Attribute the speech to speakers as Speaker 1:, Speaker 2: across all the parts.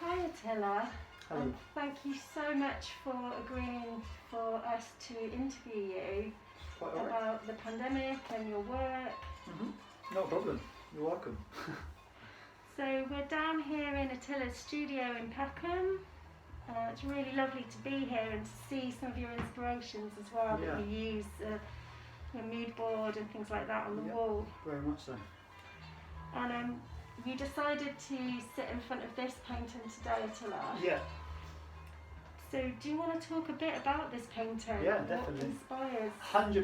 Speaker 1: Hi Atila,
Speaker 2: Hello.
Speaker 1: and thank you so much for agreeing for us to interview you
Speaker 2: Quite all right.
Speaker 1: about the pandemic and your work.
Speaker 2: Not a problem. You're welcome.
Speaker 1: So we're down here in Atila's studio in Peckham. It's really lovely to be here and to see some of your inspirations as well that you use, your mood board and things like that on the wall.
Speaker 2: Very much so.
Speaker 1: And you decided to sit in front of this painting today, Atila.
Speaker 2: Yeah.
Speaker 1: So do you want to talk a bit about this painting?
Speaker 2: Yeah, definitely.
Speaker 1: What inspires?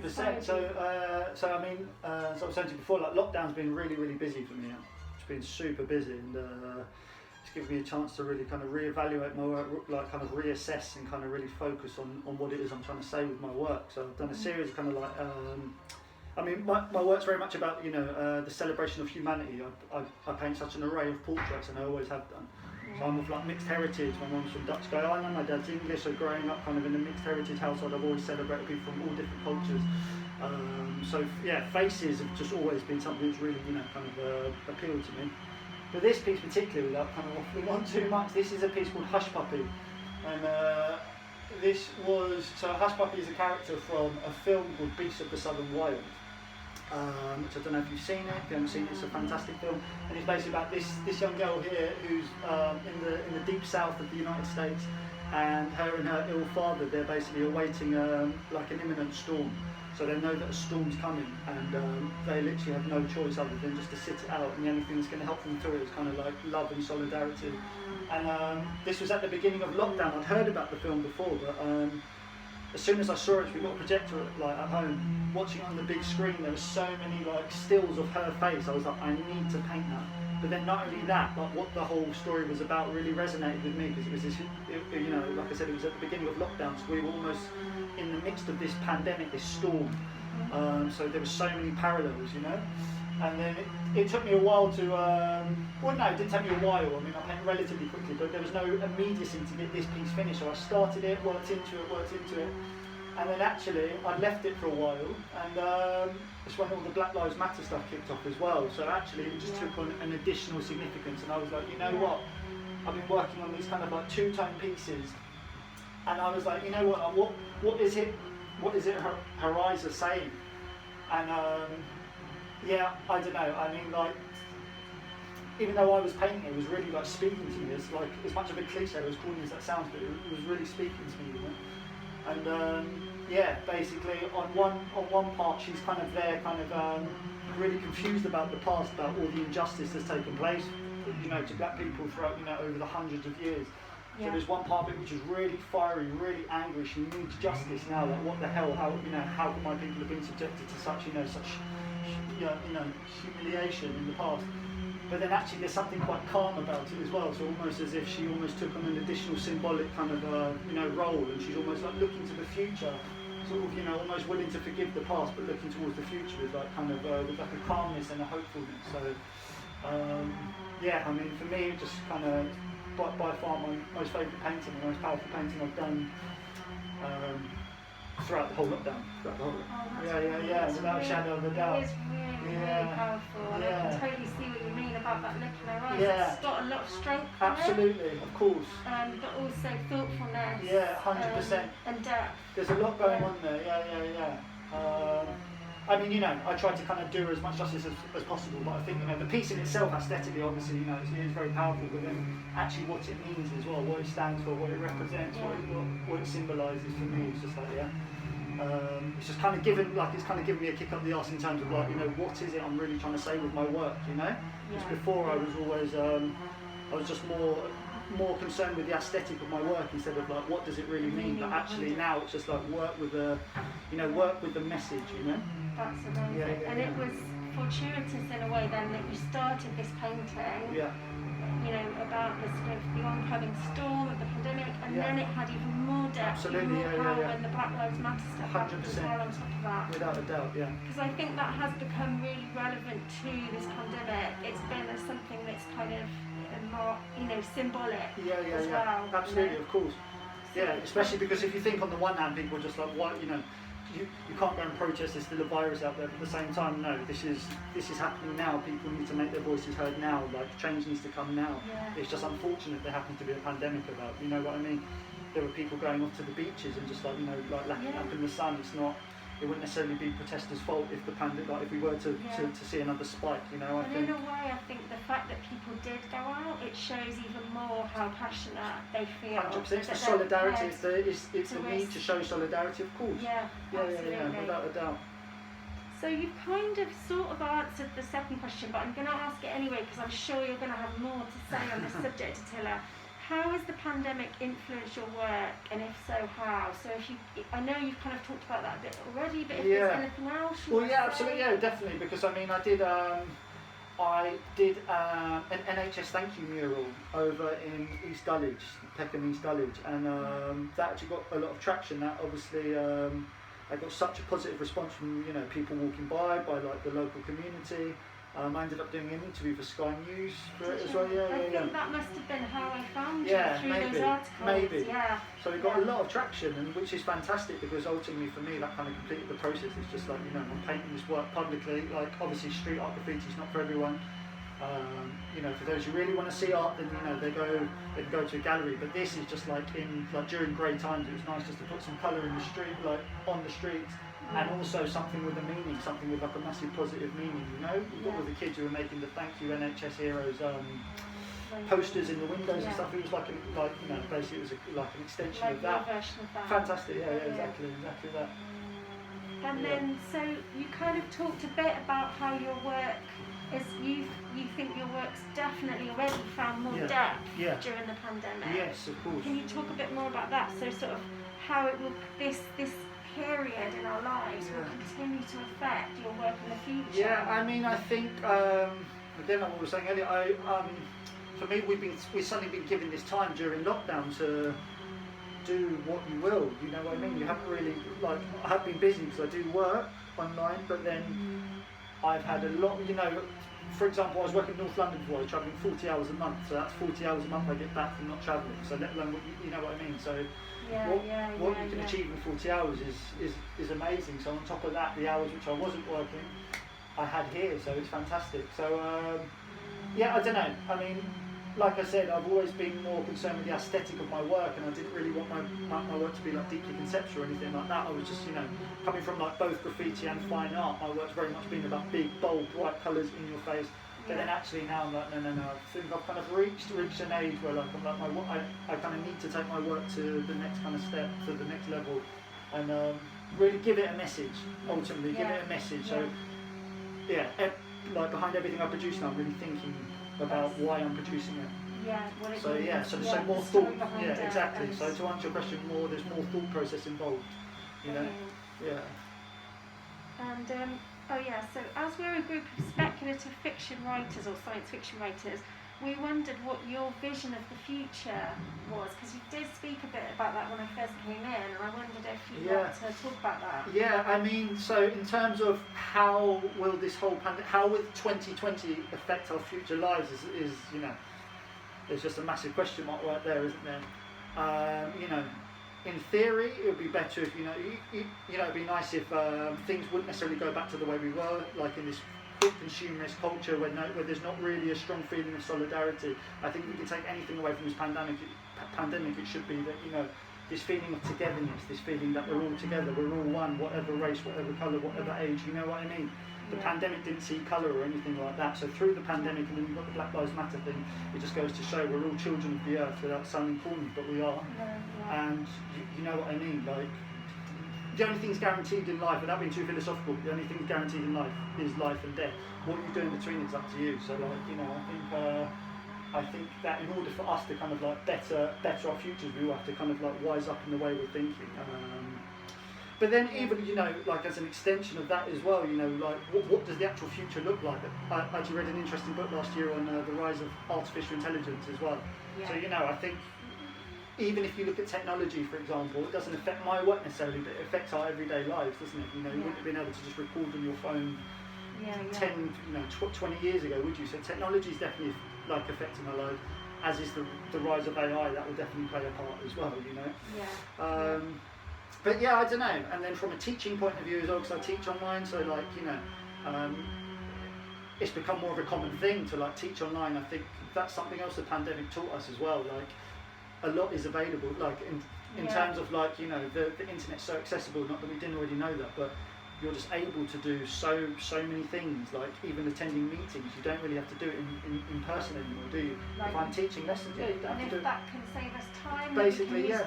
Speaker 2: 100%. So I mean, as I was saying to you before, like lockdown's been really, really busy for me. It's been super busy, and it's given me a chance to really kind of reevaluate my work, like kind of reassess and kind of really focus on what it is I'm trying to say with my work. So I've done a series of kind of like. I mean, my work's very much about, the celebration of humanity. I paint such an array of portraits, and I always have done. So I'm of like mixed heritage. My mum's from Dutch Guyana, my dad's English, so growing up kind of in a mixed heritage household, I've always celebrated people from all different cultures. So yeah, faces have just always been something that's really, kind of appealed to me. But this piece particularly, without kind of waffling on too much, this is a piece called Hush Puppy. And this was, so Hush Puppy is a character from a film called Beasts of the Southern Wild. Which I don't know if you've seen it. If you haven't seen it, it's a fantastic film, and it's basically about this young girl here who's in the deep south of the United States, and her ill father. They're basically awaiting like an imminent storm, so they know that a storm's coming, and they literally have no choice other than just to sit it out. And the only thing that's going to help them through it is kind of like love and solidarity. And this was at the beginning of lockdown. I'd heard about the film before, but. As soon as I saw it, we got a projector at home, watching it on the big screen. There were so many like stills of her face. I was like, I need to paint that. But then not only that, but what the whole story was about really resonated with me, because it was this, like I said, it was at the beginning of lockdown, so we were almost in the midst of this pandemic, this storm. So there were so many parallels, And then it took me a while to, well no, it didn't take me a while, I mean I painted relatively quickly, but there was no immediacy to get this piece finished, so I started it, worked into it, and then actually I left it for a while, and it's when all the Black Lives Matter stuff kicked off as well, so actually it just took on an additional significance, and I was like, you know what, I've been working on these kind of like two-tone pieces, and I was like, you know what is it Horizon saying? And yeah, I don't know. I mean, like, even though I was painting, it was really like speaking to me. It's like as much of a cliche as corny as that sounds, but it was really speaking to me. And yeah, basically on one part, she's kind of there, really confused about the past, about all the injustice that's taken place, to black people throughout, over the hundreds of years. So there's one part of it which is really fiery, really angry. She needs justice now. Like, what the hell? How can my people have been subjected to such, humiliation in the past? But then actually there's something quite calm about it as well. So almost as if she almost took on an additional symbolic kind of role, and she's almost like looking to the future, sort of almost willing to forgive the past, but looking towards the future with like kind of with like a calmness and a hopefulness. So yeah, I mean for me, just kind of. By far my most favourite painting, the most powerful painting I've done throughout the whole lockdown. Yeah, without a shadow of a doubt.
Speaker 1: It is really powerful, and I can totally see what you mean about that look in her eyes.
Speaker 2: Yeah.
Speaker 1: It's got a lot of strength.
Speaker 2: Absolutely, of course.
Speaker 1: But also thoughtfulness.
Speaker 2: Yeah, 100%.
Speaker 1: And depth.
Speaker 2: There's a lot going on there. Yeah. I mean, I tried to kind of do as much justice as possible, but I think, the piece in itself, aesthetically, obviously, it is very powerful, but then actually what it means as well, what it stands for, what it represents, what it symbolises for me, it's just like, it's just kind of given me a kick up the arse in terms of like, what is it I'm really trying to say with my work, Because before I was always, I was just more concerned with the aesthetic of my work instead of like what does it really mean, but actually now it's just like work with the message,
Speaker 1: That's amazing. And it was fortuitous in a way then that you started this painting, about the sort of the oncoming storm of the pandemic, and then it had even more depth, even more power when the Black Lives Matter stuff happened as well on top of that.
Speaker 2: Without a doubt, yeah.
Speaker 1: Because I think that has become really relevant to this pandemic. It's been as something that's kind of more, symbolic as well.
Speaker 2: Absolutely, of course. Yeah, especially because if you think on the one hand, people are just like, what, you can't go and protest. There's still a virus out there. But at the same time, no, this is happening now. People need to make their voices heard now. Like change needs to come now.
Speaker 1: Yeah.
Speaker 2: It's just unfortunate there happens to be a pandemic about. You know what I mean? There were people going off to the beaches and just like lacking up in the sun. It's not. It wouldn't necessarily be protesters' fault if the pandemic, like if we were to see another spike, you know.
Speaker 1: And in a way, I think the fact that people did go out, it shows even more how passionate they feel.
Speaker 2: 100%. It's the solidarity. It's the need to show solidarity, of course.
Speaker 1: Yeah, absolutely.
Speaker 2: Yeah, without a doubt.
Speaker 1: So you've kind of sort of answered the second question, but I'm going to ask it anyway because I'm sure you're going to have more to say on this subject, Atila. How has the pandemic influenced your work, and if so, how? So I know you've kind of talked about that a bit already, but if there's anything else you want to say?
Speaker 2: Absolutely, yeah, definitely, because I mean, I did an NHS thank you mural over in East Dulwich, Peckham, East Dulwich, and that actually got a lot of traction. That obviously, I got such a positive response from people walking by like the local community. I ended up doing an interview for Sky News for it as well.
Speaker 1: I think that must have been how I found you through those articles.
Speaker 2: Maybe.
Speaker 1: Yeah.
Speaker 2: So we got a lot of traction, and which is fantastic because ultimately for me that kind of completed the process. It's just like I'm painting this work publicly. Like obviously street art graffiti is not for everyone. For those who really want to see art, then they can go to a gallery. But this is just like during grey times, it was nice just to put some colour in the street, like on the streets. And also something with a meaning, something with like a massive positive meaning, We've got all the kids who were making the thank you NHS heroes posters in the windows and stuff. It was basically it was like an extension of that.
Speaker 1: Version of that.
Speaker 2: Fantastic, exactly that.
Speaker 1: And then, so you kind of talked a bit about how your work is, you think your work's definitely already found more depth during the pandemic.
Speaker 2: Yes, of course.
Speaker 1: Can you talk a bit more about that? So sort of how it will, this period in our lives will continue to affect your work in the future?
Speaker 2: Yeah, I mean, I think, again, like what we were saying earlier, for me, we've suddenly been given this time during lockdown to do what you will, you know what I mean? You haven't really, I have been busy because I do work online, but then I've had a lot, for example, I was working in North London before, I was travelling 40 hours a month, so that's 40 hours a month I get back from not travelling, so let alone, you know what I mean? So what you can achieve in 40 hours is amazing. So on top of that, the hours which I wasn't working, I had here, so it's fantastic. So I don't know. I mean, like I said, I've always been more concerned with the aesthetic of my work, and I didn't really want my work to be like deeply conceptual or anything like that. I was just, coming from like both graffiti and fine art, my work's very much been about big, bold, bright colours in your face. But then actually now I'm like, no. I think I've kind of reached an age where like I'm like I kind of need to take my work to the next kind of step, to the next level, and really give it a message. Ultimately, give it a message. So like behind everything I produce now, I'm really thinking about why I'm producing it. So more thought. Yeah, exactly. So to answer your question, there's more thought process involved. Yeah.
Speaker 1: And so as we're a group of speculative fiction writers or science fiction writers, we wondered what your vision of the future was, because you did speak a bit about that when I first came in, and I wondered if you'd like to talk about that. Yeah,
Speaker 2: I mean, so in terms of how will this whole how will 2020 affect our future lives is there's just a massive question mark right there, isn't there? In theory, it would be better if it'd be nice if things wouldn't necessarily go back to the way we were, like in this quick consumerist culture where there's not really a strong feeling of solidarity. I think if we can take anything away from this pandemic, it should be that this feeling of togetherness, this feeling that we're all together, we're all one, whatever race, whatever colour, whatever age. You know what I mean? The pandemic didn't see colour or anything like that. So through the pandemic, and then you've got the Black Lives Matter thing, it just goes to show we're all children of the earth without sounding corny, but we are. And you know what I mean? Like, the only thing's guaranteed in life, without being too philosophical, the only thing's guaranteed in life is life and death. What you do in between is up to you. So I think that in order for us to kind of like better our futures, we will have to kind of like wise up in the way we're thinking. But then even, like as an extension of that as well, like what does the actual future look like? I actually read an interesting book last year on the rise of artificial intelligence as well. So, I think even if you look at technology, for example, it doesn't affect my work necessarily, but it affects our everyday lives, doesn't it? You wouldn't have been able to just record on your phone 10, 20 years ago, would you? So technology is definitely like affecting our lives, as is the rise of AI. That will definitely play a part as well, but yeah, I don't know. And then from a teaching point of view as well, because I teach online, so like, you know, it's become more of a common thing to like teach online. I think that's something else the pandemic taught us as well. Like, a lot is available, like in terms of like, you know, the internet's so accessible, not that we didn't already know that, but you're just able to do so many things, like even attending meetings. You don't really have to do it in person anymore, do you? Like, if I'm teaching lessons, yeah, you don't have to do it.
Speaker 1: That can save us time.
Speaker 2: Basically, yeah.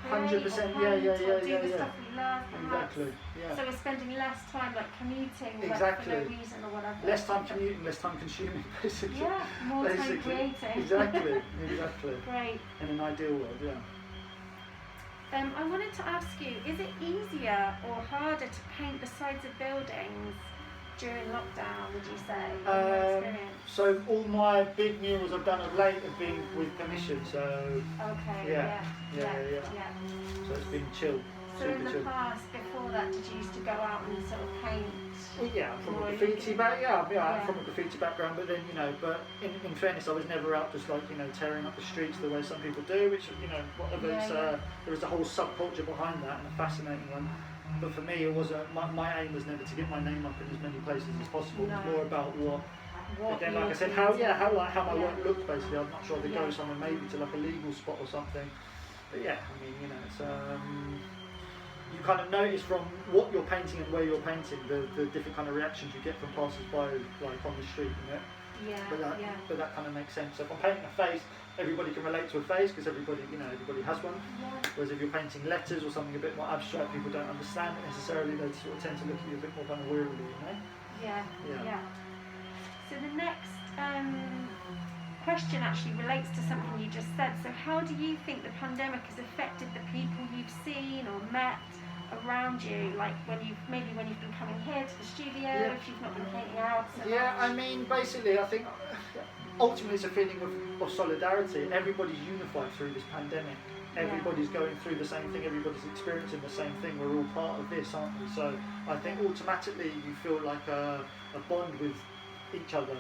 Speaker 1: 100%,
Speaker 2: yeah.
Speaker 1: Do the stuff we love,
Speaker 2: exactly, yeah.
Speaker 1: So we're spending less time like commuting,
Speaker 2: exactly.
Speaker 1: like, for no reason or whatever.
Speaker 2: Less time commuting, less time consuming, basically.
Speaker 1: Yeah, more time creating.
Speaker 2: Exactly.
Speaker 1: Great.
Speaker 2: In an ideal world, yeah.
Speaker 1: I wanted to ask you, is it easier or harder to paint the sides of buildings during lockdown, would you say, in your experience?
Speaker 2: So all my big murals I've done of late have been with permission, so...
Speaker 1: Okay,
Speaker 2: yeah. So it's been chill.
Speaker 1: So in the past, before that, did you used to go out and sort of paint?
Speaker 2: Well, yeah, I'm from a graffiti background. I'm from a graffiti background, but then, you know, but in fairness, I was never out just like, you know, tearing up the streets the way some people do, which, you know, whatever. There was a whole subculture behind that, and a fascinating one. But for me, it was my aim was never to get my name up in as many places as possible.
Speaker 1: No.
Speaker 2: It was more about what again, like I said, how my work looked basically. I'm not sure if they go somewhere maybe to like a legal spot or something. But yeah, I mean, you know, it's you kind of notice from what you're painting and where you're painting the different kind of reactions you get from passers-by, like on the street, you know. But that kind of makes sense. So if I'm painting a face, everybody can relate to a face because everybody has one. Whereas if you're painting letters or something a bit more abstract, people don't understand it necessarily. They sort of tend to look at you a bit more kind of wearily, you know.
Speaker 1: Yeah. So the next question actually relates to something you just said. So how do you think the pandemic has affected the people you've seen or met around you, like when you've been coming here to the studio, if you've not been painting out so much?
Speaker 2: I mean, basically I think ultimately it's a feeling of solidarity. Everybody's unified through this pandemic. Everybody's going through the same thing, everybody's experiencing the same thing. We're all part of this, aren't we? So I think automatically you feel like a bond with each other.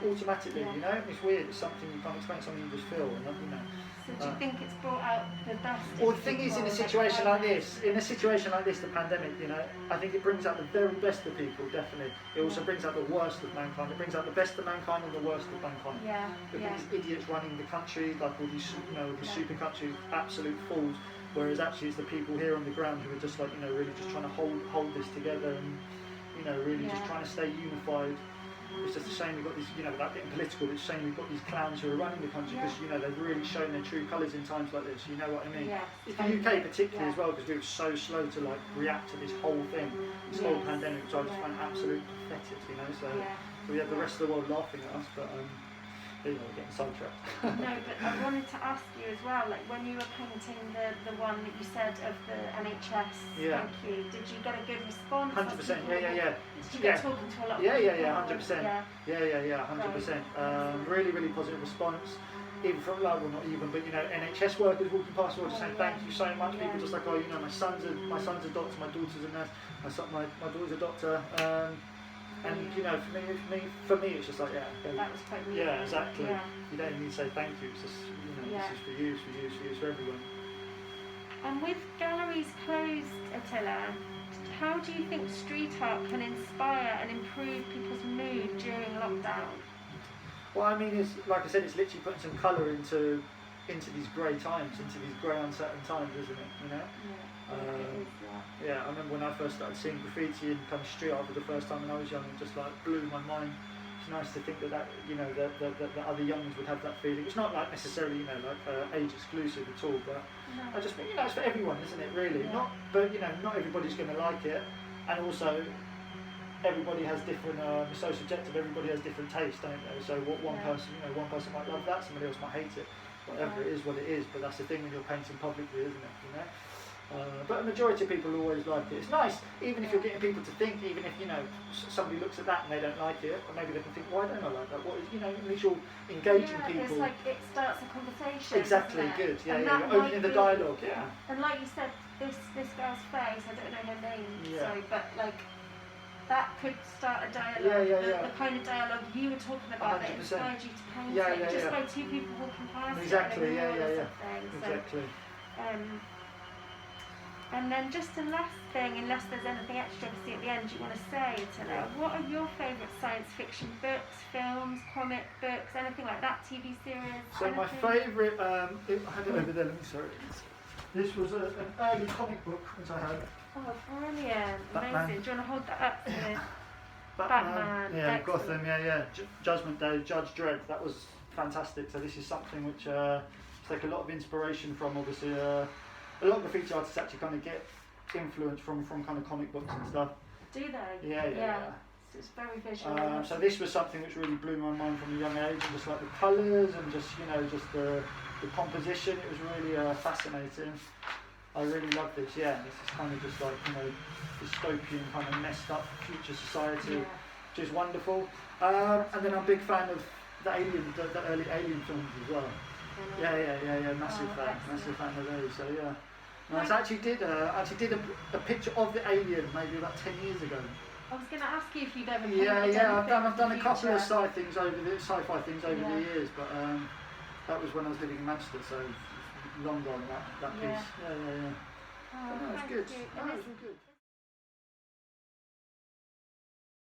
Speaker 2: Automatically, you know? It's weird, it's something you can't explain, something you just feel, you know.
Speaker 1: So do you think it's brought out the best?
Speaker 2: Well, the thing is, in a situation like this, the pandemic, you know, I think it brings out the very best of people, definitely. It also brings out the worst of mankind. It brings out the best of mankind and the worst of mankind. These idiots running the country, like all these, you know, the super country, absolute fools. Whereas actually it's the people here on the ground who are just like, you know, really just trying to hold this together and, you know, really just trying to stay unified. It's just a shame we've got these, you know, without getting political, it's a shame we've got these clowns who are running the country because, you know, they've really shown their true colours in times like this, you know what I mean? It's the UK particularly as well, because we were so slow to like react to this whole thing, this whole pandemic, which I just find absolutely pathetic, you know, so we had the rest of the world laughing at us, but you know, we're getting sidetracked.
Speaker 1: No, but I wanted to ask you as well, like when you were painting the one that you said of the NHS, thank you, did you get a good response?
Speaker 2: 100%, yeah.
Speaker 1: Did you get talking to a lot of people?
Speaker 2: Yeah, 100%. Yeah, 100%. Really positive response. Even from, like, well not even, but you know, NHS workers walking past were just saying thank you so much. People just like, oh, you know, my son's a doctor, my daughter's a nurse, my daughter's a doctor. And you know, for me, it's just like
Speaker 1: that was quite neat.
Speaker 2: Yeah, exactly. You don't need to say thank you. It's just, you know, this is for you, it's for everyone.
Speaker 1: And with galleries closed, Atila, how do you think street art can inspire and improve people's mood during lockdown?
Speaker 2: Well, I mean, it's like I said, it's literally putting some colour into these grey times, into these grey uncertain times, isn't it? You know. I remember when I first started seeing graffiti and kind of street art for the first time when I was young, it just like blew my mind. It's nice to think that you know, that other youngs would have that feeling. It's not like necessarily, you know, like age exclusive at all, but I just think, you know, it's for everyone, isn't it? Really, but you know, not everybody's going to like it, and also everybody has different. It's so subjective. Everybody has different tastes, don't they? So what one person might love that, somebody else might hate it. Whatever it is, what it is. But that's the thing when you're painting publicly, isn't it? You know. But a majority of people always like it. It's nice, even if you're getting people to think, even if, you know, somebody looks at that and they don't like it, or maybe they can think, why don't I like that? What is, you know, at least you're engaging people.
Speaker 1: It's like it starts a conversation.
Speaker 2: Exactly, good. You're opening the dialogue.
Speaker 1: And like you said, this girl's face, I don't know her name, sorry, but like that could start a dialogue. The kind of dialogue you were talking about 100%. That inspired you to paint it. Just by two people walking past.
Speaker 2: Exactly.
Speaker 1: Exactly.
Speaker 2: So,
Speaker 1: And then just a last thing, unless there's anything extra obviously at the end you want to say, Atila, what are your favourite science fiction books, films, comic books, anything like that, TV series?
Speaker 2: So
Speaker 1: anything?
Speaker 2: my favourite, I had it over there, let me sorry. This was an early comic book which I had.
Speaker 1: Oh, brilliant,
Speaker 2: Batman.
Speaker 1: amazing. Do you want to hold that up to me?
Speaker 2: Batman, yeah,
Speaker 1: excellent.
Speaker 2: Gotham, yeah. Judgment Day, Judge Dredd, that was fantastic. So this is something which I take a lot of inspiration from. Obviously, a lot of graffiti artists actually kind of get influence from kind of comic books and stuff.
Speaker 1: Do they?
Speaker 2: Yeah.
Speaker 1: It's very visual.
Speaker 2: So this was something which really blew my mind from a young age, and just like the colours and just just the composition. It was really fascinating. I really love this. Yeah, this is kind of just like dystopian kind of messed up future society, which is wonderful. And then I'm a big fan of the early Alien films as well. Yeah, massive fan of those. So yeah. No, I actually did a picture of the alien maybe about 10 years ago.
Speaker 1: I was going to ask you if you'd ever
Speaker 2: I've done a couple of sci-fi things over the years, but that was when I was living in Manchester, so long gone that piece. Yeah.
Speaker 1: Oh,
Speaker 2: But no, it's
Speaker 1: thank
Speaker 2: good.
Speaker 1: you.
Speaker 2: No, it's all good.